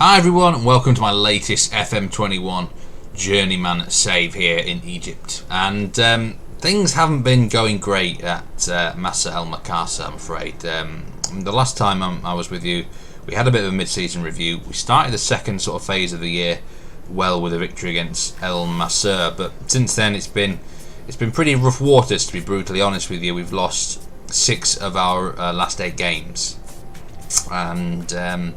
Hi everyone, and welcome to my latest FM21 Journeyman save here in Egypt. And things haven't been going great at Makkasa, I'm afraid. The last time I was with you, we had a bit of a mid-season review. We started the second sort of phase of the year well with a victory against El Makkasa, but since then it's been pretty rough waters, to be brutally honest with you. We've lost 6 of our last 8 games, and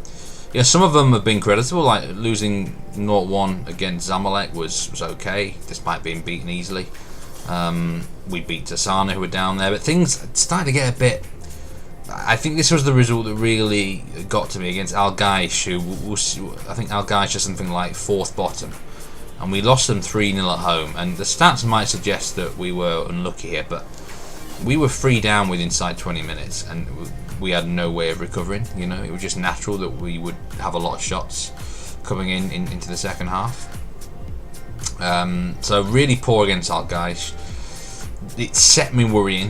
some of them have been creditable, like losing 0-1 against Zamalek was okay, despite being beaten easily. We beat Tasana, who were down there, but things started to get a bit. I think this was the result that really got to me against Al Gaish, who was, I think Al Gaish is something like 4th bottom, and we lost them 3-0 at home. And the stats might suggest that we were unlucky here, but we were 3 down within inside 20 minutes, and we had no way of recovering. It was just natural that we would have a lot of shots coming into the second half. So really poor against Al Gaish. It set me worrying.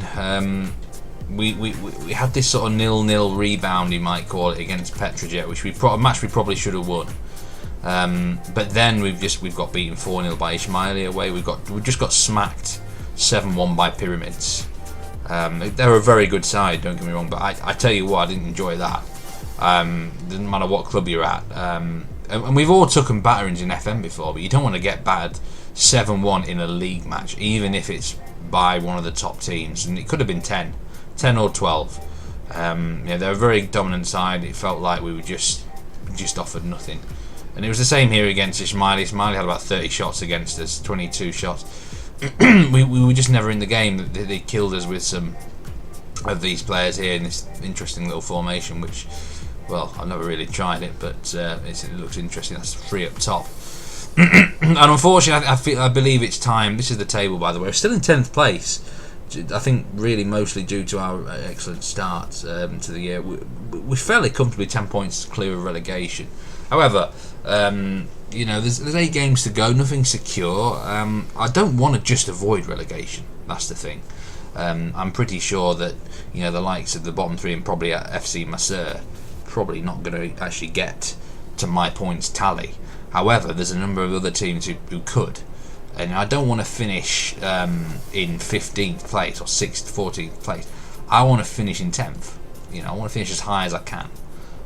We had this sort of 0-0 rebound, you might call it, against Petrojet, which we probably should have won. But then we've got beaten 4-0 by Ismaili away. We just got smacked 7-1 by Pyramids. They're a very good side, don't get me wrong, but I tell you what, I didn't enjoy that. Doesn't matter what club you're at. And we've all taken batterings in FM before, but you don't want to get battered 7-1 in a league match, even if it's by one of the top teams. And it could have been 10 or 12. They're a very dominant side. It felt like we were just offered nothing. And it was the same here against Ismaili. Ismaili had about 30 shots against us, 22 shots. we were just never in the game. They killed us with some of these players here in this interesting little formation, which, well, I've never really tried it, but it looks interesting. That's 3 up top. And unfortunately, I believe it's time. This is the table, by the way. We're still in 10th place. I think really mostly due to our excellent start to the year. We're fairly comfortably 10 points clear of relegation. However, there's 8 games to go, nothing secure. I don't want to just avoid relegation. That's the thing. I'm pretty sure that the likes of the bottom 3 and probably at FC Makkasa probably not going to actually get to my points tally. However, there's a number of other teams who could, and I don't want to finish in 15th place or 6th, 14th place. I want to finish in 10th. I want to finish as high as I can.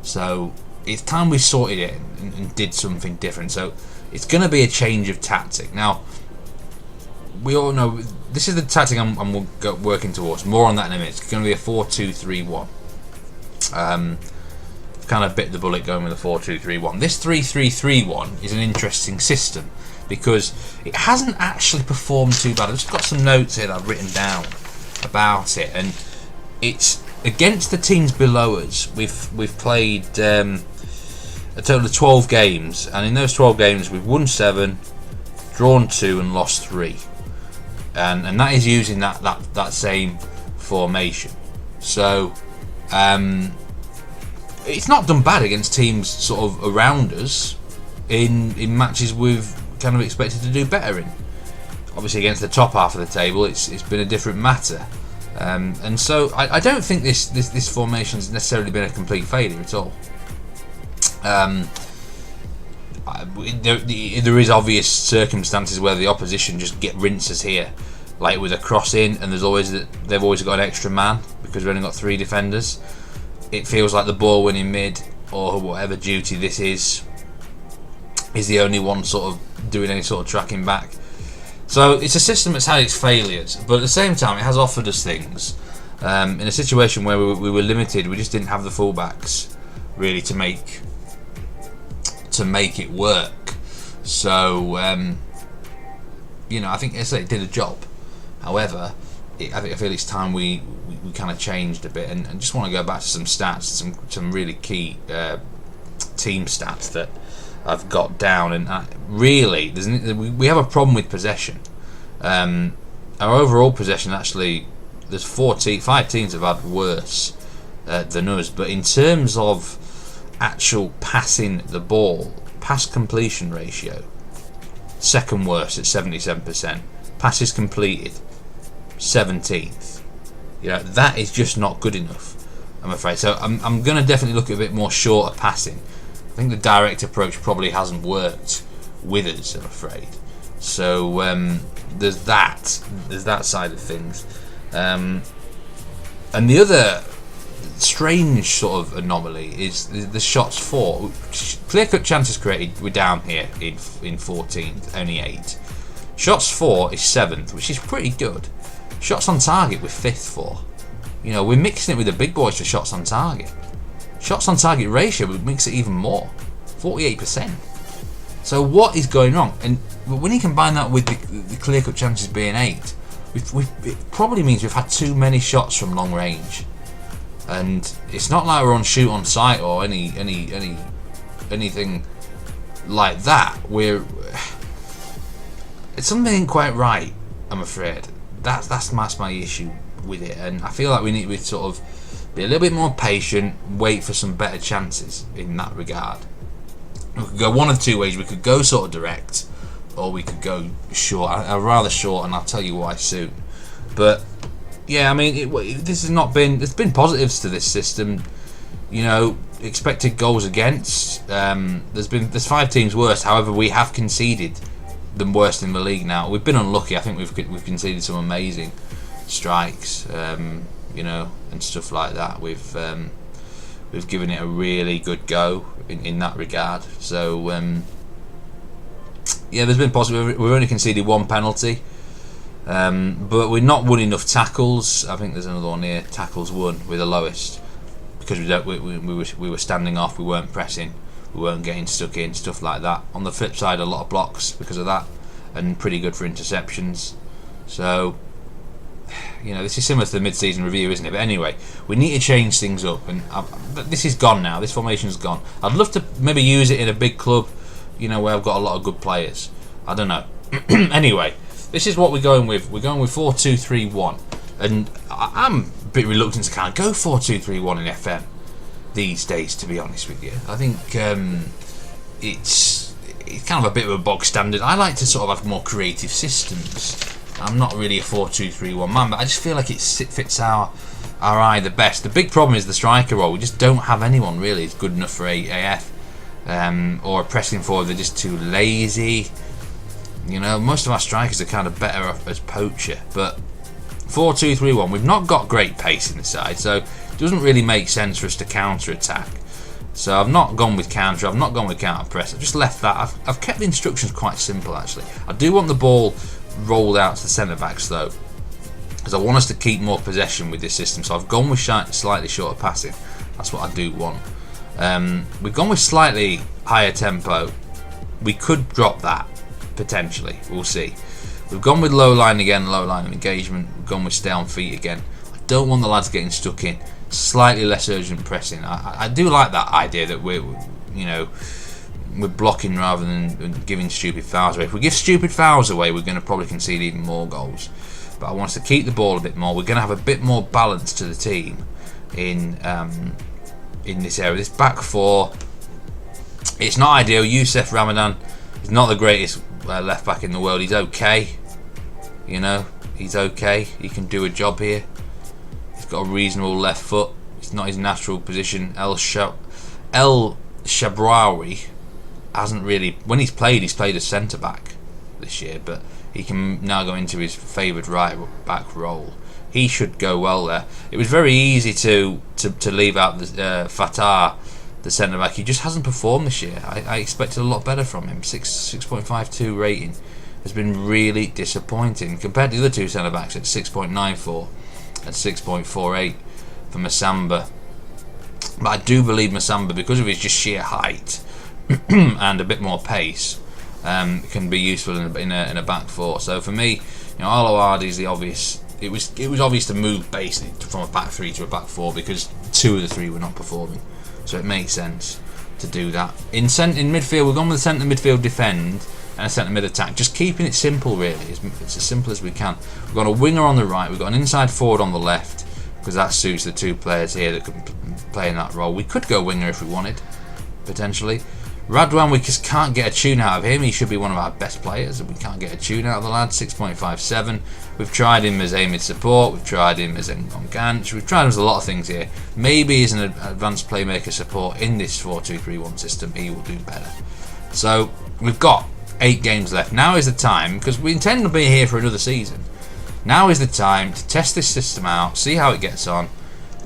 So it's time we sorted it and did something different. So it's going to be a change of tactic. Now, we all know this is the tactic I'm working towards. More on that in a minute. It's going to be a 4-2-3-1. Kind of bit the bullet going with a 4-2-3-1. This 3-3-3-1 is an interesting system because it hasn't actually performed too bad. I've just got some notes here that I've written down about it, and it's against the teams below us. We've played a total of 12 games, and in those 12 games we've won 7, drawn 2 and lost 3, and that is using that same formation. So it's not done bad against teams sort of around us in matches we've kind of expected to do better in. Obviously against the top half of the table it's been a different matter. And so I don't think this formation has necessarily been a complete failure at all. There is obvious circumstances where the opposition just get rinses here, like with a cross in, and they've always got an extra man because we've only got 3 defenders. It feels like the ball winning mid or whatever duty this is the only one sort of doing any sort of tracking back. So it's a system that's had its failures, but at the same time it has offered us things. In a situation where we were limited, we just didn't have the fullbacks really to make it work. So I think it did a job. However, I feel it's time we kind of changed a bit, and just want to go back to some stats, some really key team stats that I've got down. And really, we have a problem with possession. Our overall possession, actually, there's 5 teams have had worse than us. But in terms of actual passing the ball, pass completion ratio, second worst at 77%. Passes completed, 17th. That is just not good enough, I'm afraid. So I'm going to definitely look at a bit more shorter passing. I think the direct approach probably hasn't worked with us, I'm afraid. So there's that side of things, and the other strange sort of anomaly is the shots for. Clear-cut chances created, we're down here in 14th, only 8. Shots for is 7th, which is pretty good. Shots on target we're 5th for. You know, we're mixing it with the big boys for shots on target. Shots on target ratio would mix it even more, 48%. So what is going wrong? And when you combine that with the clear-cut chances being 8, it probably means we've had too many shots from long range. And it's not like we're on shoot on sight or anything like that. It's something ain't quite right, I'm afraid. That's my issue with it, and I feel like we need to sort of be a little bit more patient, wait for some better chances in that regard. We could go one of two ways. We could go sort of direct, or we could go short. I'd rather short, and I'll tell you why soon. But yeah, I mean, this has not been. There's been positives to this system. You know, expected goals against. There's 5 teams worse. However, we have conceded the worst in the league now. We've been unlucky. I think we've conceded some amazing strikes. You know, and stuff like that. We've given it a really good go in that regard. So yeah, there's been positive. We've only conceded 1 penalty. But we're not won enough tackles. I think there's another one here. Tackles won, we're the lowest because we were standing off. We weren't pressing. We weren't getting stuck in, stuff like that. On the flip side, a lot of blocks because of that, and pretty good for interceptions. So, you know, this is similar to the mid-season review, isn't it? But anyway, we need to change things up, and this is gone now. This formation's gone. I'd love to maybe use it in a big club, you know, where I've got a lot of good players. I don't know. Anyway. This is what we're going with. We're going with 4-2-3-1, and I'm a bit reluctant to kind of go 4-2-3-1 in FM these days, to be honest with you. I think it's kind of a bit of a bog standard. I like to sort of have more creative systems. I'm not really a 4-2-3-1 man, but I just feel like it fits our eye the best. The big problem is the striker role. We just don't have anyone really who's good enough for AF or a pressing forward. They're just too lazy. You know, most of our strikers are kind of better off as poacher, but 4-2-3-1, we've not got great pace in the side, so it doesn't really make sense for us to counter-attack. So I've not gone with counter, I've not gone with counter-press, I've just left that. I've kept the instructions quite simple, actually. I do want the ball rolled out to the centre-backs, though, because I want us to keep more possession with this system, so I've gone with slightly shorter passing. That's what I do want. We've gone with slightly higher tempo. We could drop that. Potentially, we'll see. We've gone with low line again, low line of engagement. We've gone with stay on feet again. I don't want the lads getting stuck in. Slightly less urgent pressing. I do like that idea that we're blocking rather than giving stupid fouls away. If we give stupid fouls away, we're going to probably concede even more goals. But I want us to keep the ball a bit more. We're going to have a bit more balance to the team in this area. This back 4, it's not ideal. Youssef Ramadan is not the greatest left back in the world. He's okay, you know, he's okay. He can do a job here. He's got a reasonable left foot. It's not his natural position. El Shabrawi hasn't really, when he's played as centre back this year, but he can now go into his favoured right back role. He should go well there. It was very easy to leave out the Fatah, the centre back. He just hasn't performed this year. I expected a lot better from him. 6.52 rating has been really disappointing compared to the other 2 centre backs at 6.94 and 6.48 for Massamba. But I do believe Massamba, because of his just sheer height and a bit more pace, can be useful in a back 4. So for me, you know, Alouardi is the obvious. It was obvious to move basically from a back 3 to a back 4 because 2 of the 3 were not performing. So it makes sense to do that. In midfield, we've gone with a centre midfield defend and a centre mid attack. Just keeping it simple, really. It's as simple as we can. We've got a winger on the right. We've got an inside forward on the left because that suits the 2 players here that can play in that role. We could go winger if we wanted, potentially. Radwan, we just can't get a tune out of him. He should be one of our best players, and we can't get a tune out of the lad. 6.57. We've tried him as aiming support. We've tried him as on Ganch. We've tried him as a lot of things here. Maybe as an advanced playmaker support in this 4-2-3-1 system, he will do better. So we've got 8 games left. Now is the time, because we intend to be here for another season. Now is the time to test this system out, see how it gets on,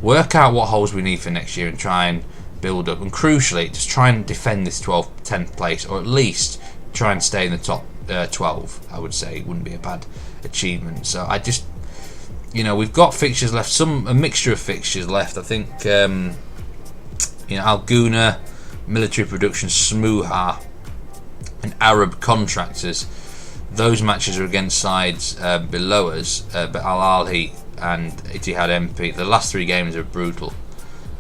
work out what holes we need for next year, and try and build up, and crucially just try and defend this 10th place, or at least try and stay in the top 12. I would say wouldn't be a bad achievement. So I just, we've got fixtures left, a mixture of fixtures left. I think Alguna, Military Production, Smuha and Arab Contractors, those matches are against sides below us, but Al Ahly and Ittihad MP, the last 3 games are brutal.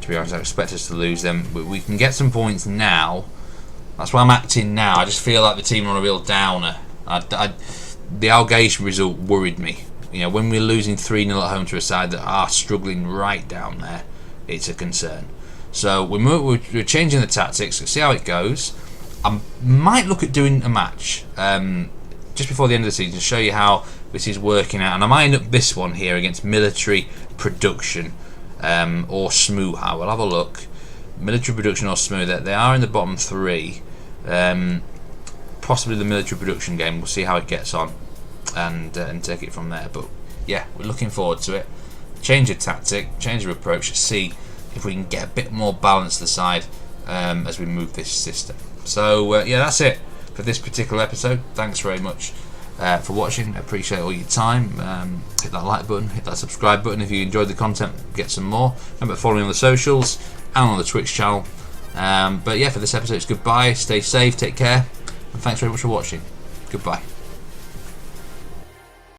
To be honest, I expect us to lose them. We can get some points now. That's why I'm acting now. I just feel like the team are on a real downer. The Algation result worried me. When we're losing 3-0 at home to a side that are struggling right down there, it's a concern. So we're changing the tactics. Let's see how it goes. I might look at doing a match just before the end of the season to show you how this is working out. And I might end up this one here against Military Production. Or Smuha. We'll have a look. Military Production or Smuha. They are in the bottom 3. Possibly the Military Production game. We'll see how it gets on and take it from there. But yeah, we're looking forward to it. Change of tactic, change of approach. See if we can get a bit more balance to the side as we move this system. So yeah, that's it for this particular episode. Thanks very much for watching. I appreciate all your time. Hit that like button, hit that subscribe button if you enjoyed the content. Get some more. Remember to follow me on the socials and on the Twitch channel. But yeah, for this episode it's goodbye. Stay safe, take care, and thanks very much for watching. Goodbye.